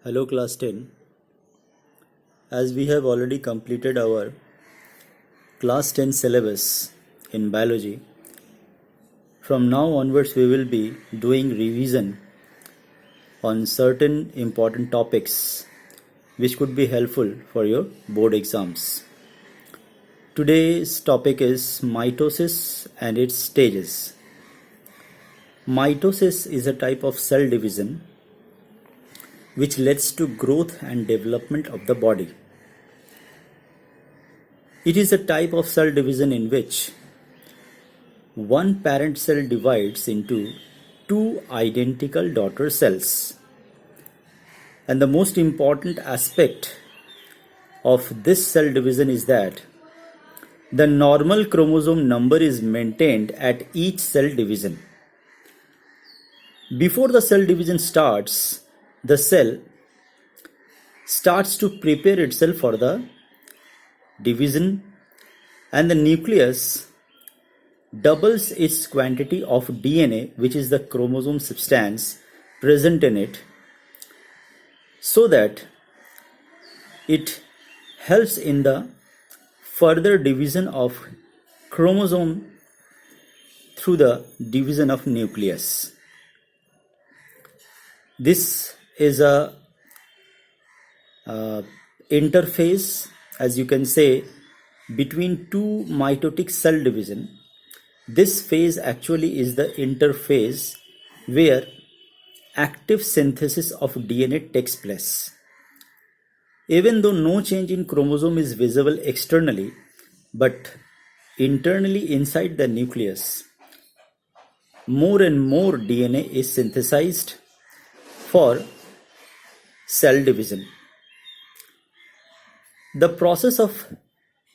Hello class 10. As we have already completed our class 10 syllabus in biology, from now onwards we will be doing revision on certain important topics which could be helpful for your board exams. Today's topic is mitosis and its stages. Mitosis is a type of cell division which leads to growth and development of the body. It is a type of cell division in which one parent cell divides into two identical daughter cells. And the most important aspect of this cell division is that the normal chromosome number is maintained at each cell division. Before the cell division starts, the cell starts to prepare itself for the division, and the nucleus doubles its quantity of DNA, which is the chromosome substance present in it, so that it helps in the further division of chromosome through the division of nucleus. This is a interface, as you can say, between two mitotic cell division. This phase actually is the interphase where active synthesis of DNA takes place. Even though no change in chromosome is visible externally, but internally inside the nucleus, more and more DNA is synthesized for cell division. The process of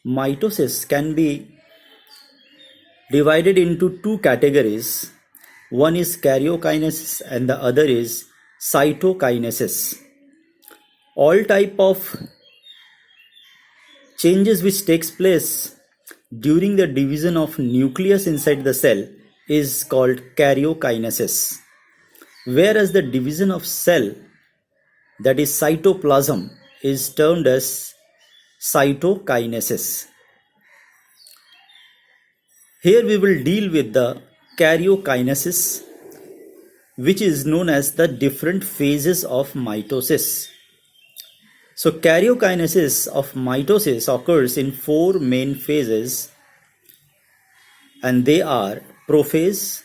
mitosis can be divided into two categories. One is karyokinesis and the other is cytokinesis. All type of changes which takes place during the division of nucleus inside the cell is called karyokinesis, whereas the division of cell, that is cytoplasm, is termed as cytokinesis. Here we will deal with the karyokinesis, which is known as the different phases of mitosis. So karyokinesis of mitosis occurs in four main phases, and they are prophase,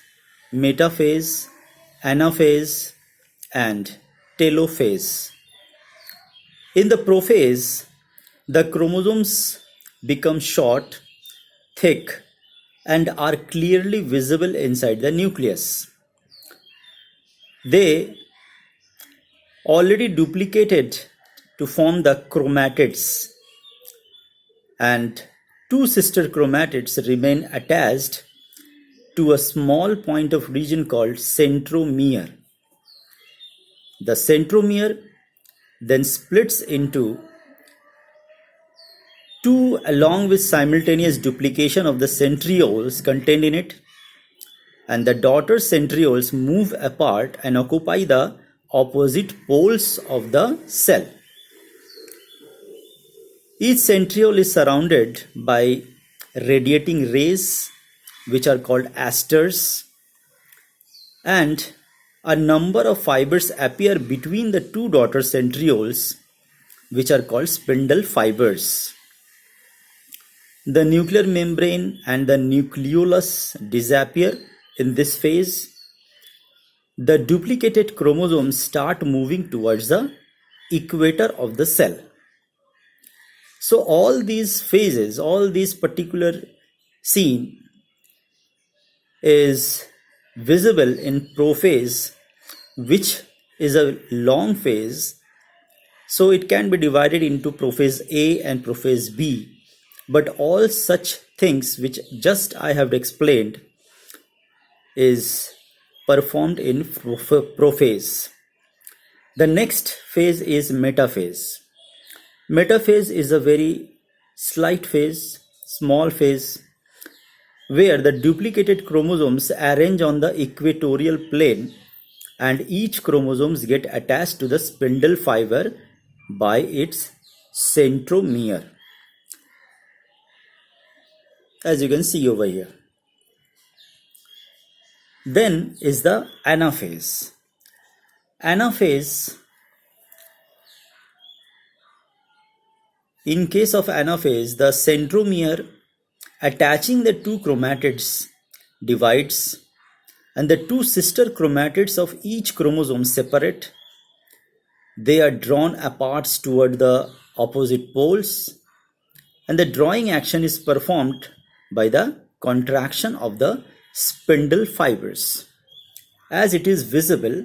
metaphase, anaphase, and telophase. In the prophase, the chromosomes become short, thick, and are clearly visible inside the nucleus. They already duplicated to form the chromatids, and two sister chromatids remain attached to a small point of region called centromere. The centromere then splits into two along with simultaneous duplication of the centrioles contained in it, and the daughter centrioles move apart and occupy the opposite poles of the cell. Each centriole is surrounded by radiating rays, which are called asters, and a number of fibers appear between the two daughter centrioles, which are called spindle fibers. The nuclear membrane and the nucleolus disappear in this phase. The duplicated chromosomes start moving towards the equator of the cell. So all these phases, all these particular scene is visible in prophase, which is a long phase. So it can be divided into prophase A and prophase B. But all such things which just I have explained is performed in prophase. The next phase is metaphase. Metaphase is a very slight phase, small phase, where the duplicated chromosomes arrange on the equatorial plane and each chromosomes get attached to the spindle fiber by its centromere, as you can see over here. Then is the anaphase. Anaphase, in case of anaphase, the centromere attaching the two chromatids divides, and the two sister chromatids of each chromosome separate. They are drawn apart toward the opposite poles, and the drawing action is performed by the contraction of the spindle fibers, as it is visible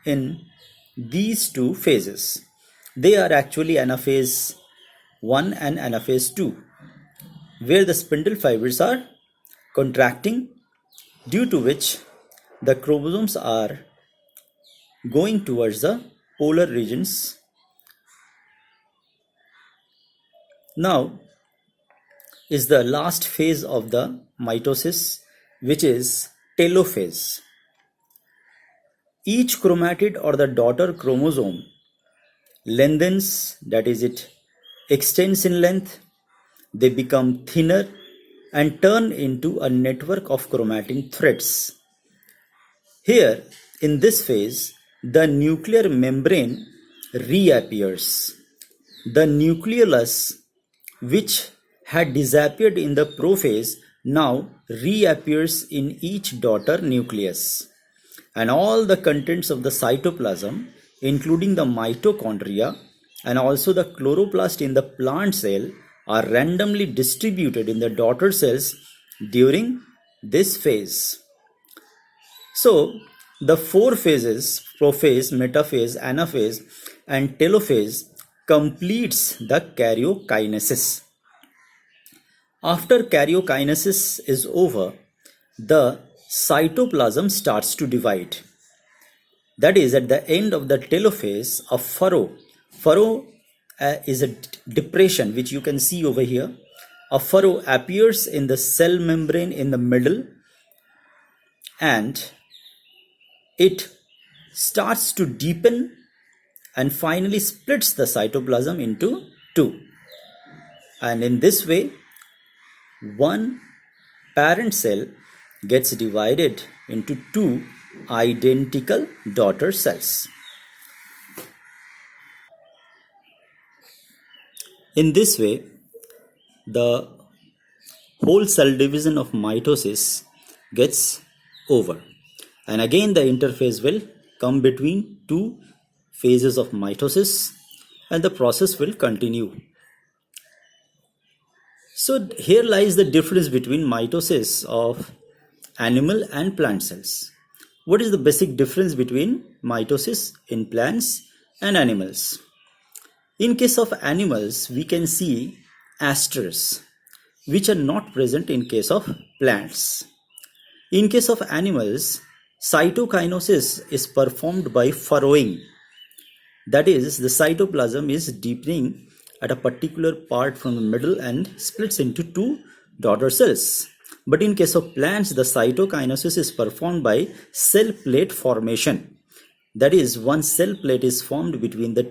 in these two phases. They are actually anaphase 1 and anaphase 2, where the spindle fibers are contracting, due to which the chromosomes are going towards the polar regions. Now is the last phase of the mitosis, which is telophase. Each chromatid or the daughter chromosome lengthens, that is, it extends in length, they become thinner and turn into a network of chromatin threads. Here, in this phase, the nuclear membrane reappears. The nucleolus, which had disappeared in the prophase, now reappears in each daughter nucleus. And all the contents of the cytoplasm, including the mitochondria and also the chloroplast in the plant cell, are randomly distributed in the daughter cells during this phase. So, the four phases, prophase, metaphase, anaphase, and telophase, completes the karyokinesis. After karyokinesis is over, the cytoplasm starts to divide. That is, at the end of the telophase, a furrow is a depression, which you can see over here. A furrow appears in the cell membrane in the middle, and it starts to deepen and finally splits the cytoplasm into two. And in this way, one parent cell gets divided into two identical daughter cells. In this way, the whole cell division of mitosis gets over. And again, the interphase will come between two phases of mitosis, and the process will continue. So here lies the difference between mitosis of animal and plant cells. What is the basic difference between mitosis in plants and animals? In case of animals, we can see asters, which are not present in case of plants. In case of animals, cytokinosis is performed by furrowing. That is, the cytoplasm is deepening at a particular part from the middle and splits into two daughter cells. But in case of plants, the cytokinosis is performed by cell plate formation. That is, one cell plate is formed between the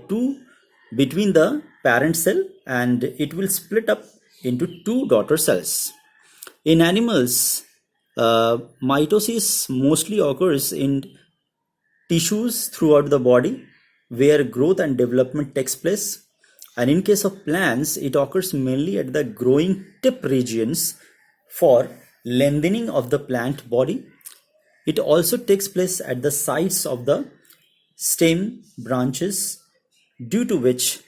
parent cell, and it will split up into two daughter cells. In animals, mitosis mostly occurs in tissues throughout the body, where growth and development takes place. And in case of plants, it occurs mainly at the growing tip regions for lengthening of the plant body. It also takes place at the sides of the stem branches, due to which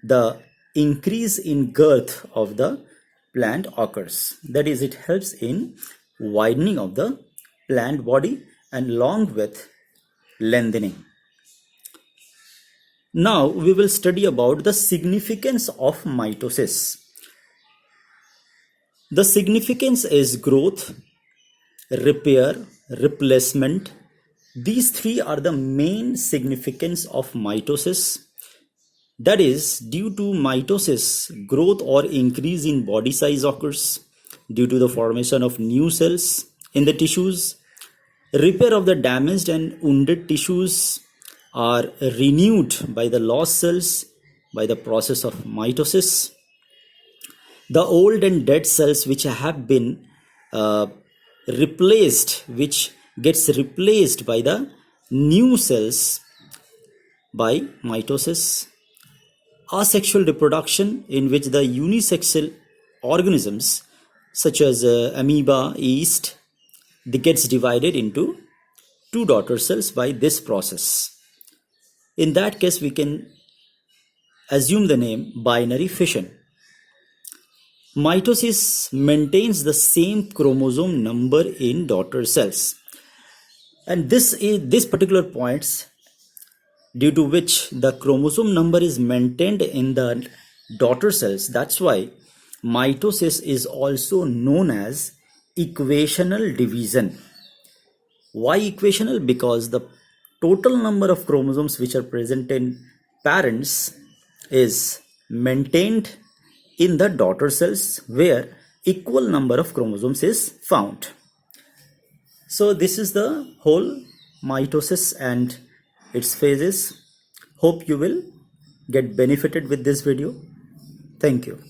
the increase in girth of the plant occurs. That is, it helps in widening of the plant body and along with lengthening. Now we will study about the significance of mitosis. The significance is growth, repair, replacement. These three are the main significance of mitosis. That is, due to mitosis, growth or increase in body size occurs due to the formation of new cells in the tissues. Repair of the damaged and wounded tissues are renewed by the lost cells by the process of mitosis. The old and dead cells which have been which gets replaced by the new cells by mitosis. Asexual reproduction, in which the unisexual organisms such as amoeba, yeast, they gets divided into two daughter cells by this process. In that case, we can assume the name binary fission. Mitosis maintains the same chromosome number in daughter cells, and this particular points due to which the chromosome number is maintained in the daughter cells. That's why mitosis is also known as equational division. Why equational? Because the total number of chromosomes which are present in parents is maintained in the daughter cells where equal number of chromosomes is found. So this is the whole mitosis and its phases. Hope you will get benefited with this video. Thank you.